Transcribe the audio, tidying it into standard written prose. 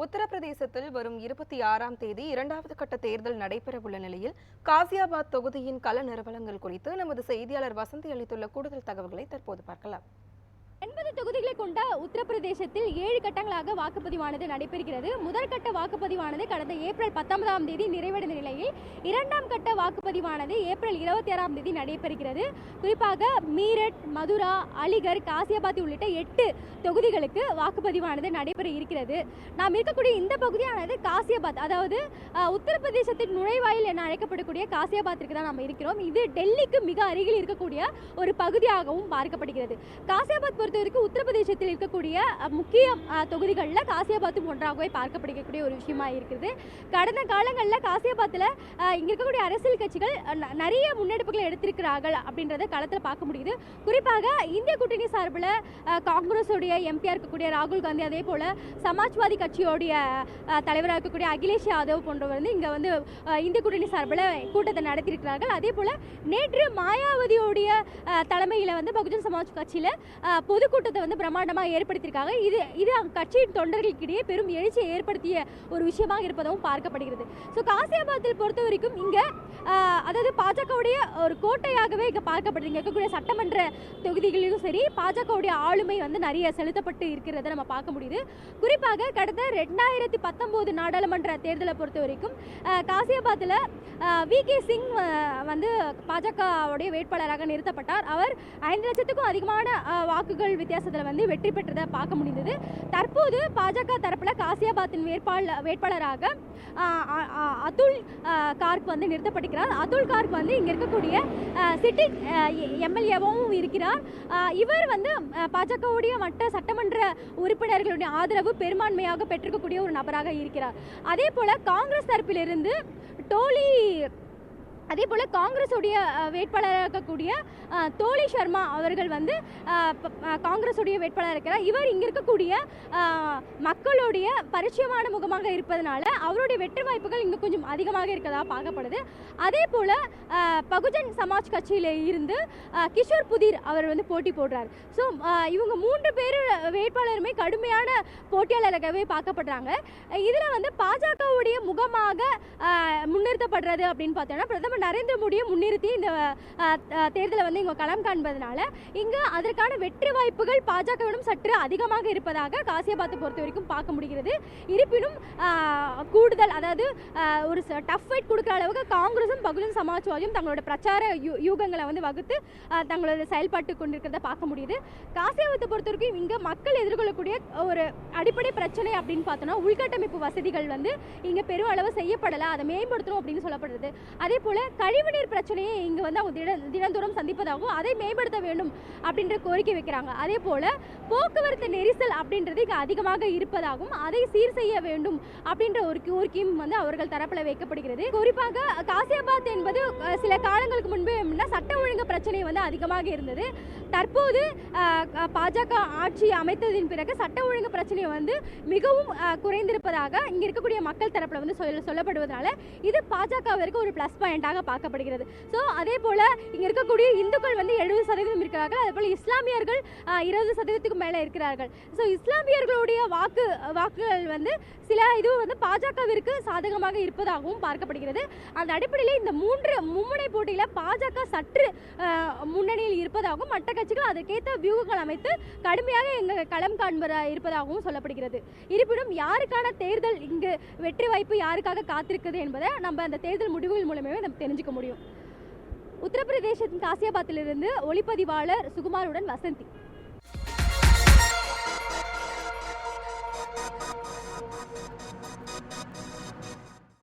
உத்தரப்பிரதேசத்தில் வரும் 26ஆம் தேதி இரண்டாவது கட்ட தேர்தல் நடைபெறவுள்ள நிலையில் காசியாபாத் தொகுதியின் கள நிலவரங்கள் குறித்து நமது செய்தியாளர் வசந்தி அளித்துள்ள கூடுதல் தகவல்களை தற்போது பார்க்கலாம். 80 தொகுதிகளை கொண்ட உத்தரப்பிரதேசத்தில் 7 கட்டங்களாக வாக்குப்பதிவானது நடைபெறுகிறது. முதல் கட்ட வாக்குப்பதிவானது கடந்த ஏப்ரல் 19ஆம் தேதி நிறைவடைந்த நிலையில் இரண்டாம் கட்ட வாக்குப்பதிவானது ஏப்ரல் 26ஆம் தேதி நடைபெறுகிறது. குறிப்பாக மீரட், மதுரா, அலிகர், காசியாபாத் உள்ளிட்ட 8 தொகுதிகளுக்கு வாக்குப்பதிவானது நடைபெற இருக்கிறது. நாம் இருக்கக்கூடிய இந்த பகுதியானது காசியாபாத், அதாவது உத்தரப்பிரதேசத்தின் நுழைவாயில் என அழைக்கப்படக்கூடிய காசியாபாத்திற்கு தான் நாம் இருக்கிறோம். இது டெல்லிக்கு மிக அருகில் இருக்கக்கூடிய ஒரு பகுதியாகவும் பார்க்கப்படுகிறது. காசியாபாத் பொறுத்தவரைக்கும் உத்தரப்பிரதேசத்தில் இருக்கக்கூடிய முக்கிய தொகுதிகளில் காசியாபாத்தும் ஒன்றாகவே பார்க்கப்படுகக்கூடிய ஒரு விஷயமா இருக்குது. கடந்த காலங்களில் காசியாபாத்தில் இங்கே இருக்கக்கூடிய அரசியல் கட்சிகள் நிறைய முன்னெடுப்புகளை எடுத்திருக்கிறார்கள் அப்படின்றத களத்தில் பார்க்க முடியுது. குறிப்பாக இந்திய கூட்டணி சார்பில் காங்கிரஸுடைய எம்பியாக இருக்கக்கூடிய ராகுல் காந்தி, அதே போல் சமாஜ்வாதி கட்சியோடைய தலைவராக இருக்கக்கூடிய அகிலேஷ் யாதவ் போன்றவர் வந்து இங்கே வந்து இந்திய கூட்டணி சார்பில் கூட்டத்தை நடத்தியிருக்கிறார்கள். அதே போல் நேற்று மாயாவதியோடைய தலைமையில் வந்து பகுஜன் சமாஜ் கட்சியில் பொதுக்கூட்டத்தை வந்து பிரம்மாண்டமாக ஏற்படுத்தியிருக்காங்க. இது கட்சியின் தொண்டர்களுக்கிடையே பெரும் எழுச்சியை ஏற்படுத்திய ஒரு விஷயமாக இருப்பதும் பார்க்கப்படுகிறது. ஸோ காசியாபாத்தில் பொறுத்த வரைக்கும் இங்கே அதாவது பாஜகவுடைய ஒரு கோட்டையாகவே இங்கே பார்க்கப்படுது. இங்கே இருக்கக்கூடிய சட்டமன்ற தொகுதிகளிலும் சரி பாஜகவுடைய ஆளுமை வந்து நிறைய செலுத்தப்பட்டு இருக்கிறத நம்ம பார்க்க முடியுது. குறிப்பாக கடந்த 2019 நாடாளுமன்ற தேர்தலை பொறுத்த வரைக்கும் காசியாபாத்தில் VK சிங் வந்து பாஜகவுடைய வேட்பாளராக நிறுத்தப்பட்டார். அவர் 5 லட்சத்துக்கும் அதிகமான வாக்குகள் வித்தியாசத்தில் வந்து வெற்றி பெற்றதை பார்க்க முடிந்தது. தற்போது பாஜக தரப்பில் காசியாபாத்தின் வேட்பாளராக அதுல் கார்க் வந்து நிறுத்தப்பட்டிருக்கிறார். அதுல் கார்க் வந்து இங்கே இருக்கக்கூடிய சிட்டிங் எம்எல்ஏவும் இருக்கிறார். இவர் வந்து பாஜகவுடைய மற்ற சட்டமன்ற உறுப்பினர்களுடைய ஆதரவு பெரும்பான்மையாக பெற்றிருக்கக்கூடிய ஒரு நபராக இருக்கிறார். அதே போல காங்கிரஸ் தரப்பிலிருந்து அதே போல் காங்கிரஸுடைய வேட்பாளராக இருக்கக்கூடிய தோலி சர்மா அவர்கள் வந்து காங்கிரஸுடைய வேட்பாளராக இருக்கிறார். இவர் இங்கே இருக்கக்கூடிய மக்களுடைய பரிச்சயமான முகமாக இருப்பதனால அவருடைய வெற்றி வாய்ப்புகள் இங்கே கொஞ்சம் அதிகமாக இருக்கிறதா பார்க்கப்படுது. அதே போல் பகுஜன் சமாஜ் கட்சியில் இருந்து கிஷோர் புதீர் அவர் வந்து போட்டி போடுறார். ஸோ இவங்க 3 பேர் வேட்பாளருமே கடுமையான போட்டியாளராகவே பார்க்கப்படுறாங்க. இதில் வந்து பாஜகவுடைய முகமாக முன்னிறுத்தப்படுறது அப்படின்னு பார்த்தோன்னா பிரதமர் நரேந்திர மோடியை முன்னிறுத்தி இந்த தேர்தலை வந்து இங்கே களம் காண்பதனால இங்கு அதற்கான வெற்றி வாய்ப்புகள் பாஜகவிடம் சற்று அதிகமாக இருப்பதாக காசியாபாத்தை பொறுத்த வரைக்கும் பார்க்க முடிகிறது. இருப்பினும் கூடுதல், அதாவது ஒரு டஃப் ஃபைட் கொடுக்குற அளவுக்கு காங்கிரஸும் பகுஜன் சமாஜ்வாதியும் தங்களோட பிரச்சார யூகங்களை வந்து வகுத்து தங்களோட செயல்பட்டு கொண்டிருக்கிறத பார்க்க முடியுது. காசியாபாத்தை பொறுத்த வரைக்கும் இங்கே மக்கள் எதிர்கொள்ளக்கூடிய ஒரு அடிப்படை பிரச்சனை அப்படின்னு பார்த்தோன்னா உள்கட்டமைப்பு வசதிகள் வந்து இங்கே பெரும் அளவு செய்யப்படலை, அதை மேம்படுத்தணும் அப்படின்னு சொல்லப்படுறது. அதே போல கழிவுநீர் பிரச்சனையை இங்கு வந்து அவங்க தினந்தோறும் சந்திப்பதாகவும் அதை மேம்படுத்த வேண்டும் அப்படின்ற கோரிக்கை வைக்கிறாங்க. அதே போல போக்குவரத்து நெரிசல் அப்படின்றது இங்கே அதிகமாக இருப்பதாகவும் அதை சீர் செய்ய வேண்டும் அப்படின்ற ஒரு கோரிக்கையும் வந்து அவர்கள் தரப்பில் வைக்கப்படுகிறது. குறிப்பாக காசியாபாத் என்பது சில காலங்களுக்கு முன்பு சட்ட ஒழுங்கு பிரச்சனை வந்து அதிகமாக இருந்தது. தற்போது பாஜக ஆட்சி அமைத்ததின் பிறகு சட்ட ஒழுங்கு பிரச்சனை வந்து மிகவும் குறைந்திருப்பதாக இங்க இருக்கக்கூடிய மக்கள் தரப்புல வந்து சொல்லப்படுவதனால இது பாஜகவிற்கு ஒரு பிளஸ் பாயிண்டாக பார்க்கப்படுகிறது. ஸோ அதே போல இங்க இருக்கக்கூடிய இந்துக்கள் வந்து 70% இருக்கிறார்கள். அதே போல இஸ்லாமியர்கள் 20%க்கு மேலே இருக்கிறார்கள். ஸோ இஸ்லாமியர்களுடைய வாக்குகள் வந்து சில இது வந்து பாஜகவிற்கு சாதகமாக இருப்பதாகவும் பார்க்கப்படுகிறது. அந்த அடிப்படையில் இந்த மும்முனை போட்டியில் பாஜக சற்று முன்னணியில் இருப்பதாகவும் மற்ற கட்சிகள் அதற்கேற்ற வியூகங்கள் அமைத்து கடுமையாக எங்கள் களம் காண்ப இருப்பதாகவும் சொல்லப்படுகிறது. இருப்பினும் யாருக்கான தேர்தல் இங்கு வெற்றி வாய்ப்பு யாருக்காக காத்திருக்குது என்பதை நம்ம அந்த தேர்தல் முடிவுகள் மூலமே நம்ம தெரிஞ்சுக்க முடியும். உத்தரப்பிரதேசத்தின் காசியாபாத்திலிருந்து ஒளிப்பதிவாளர் சுகுமாருடன் வசந்தி.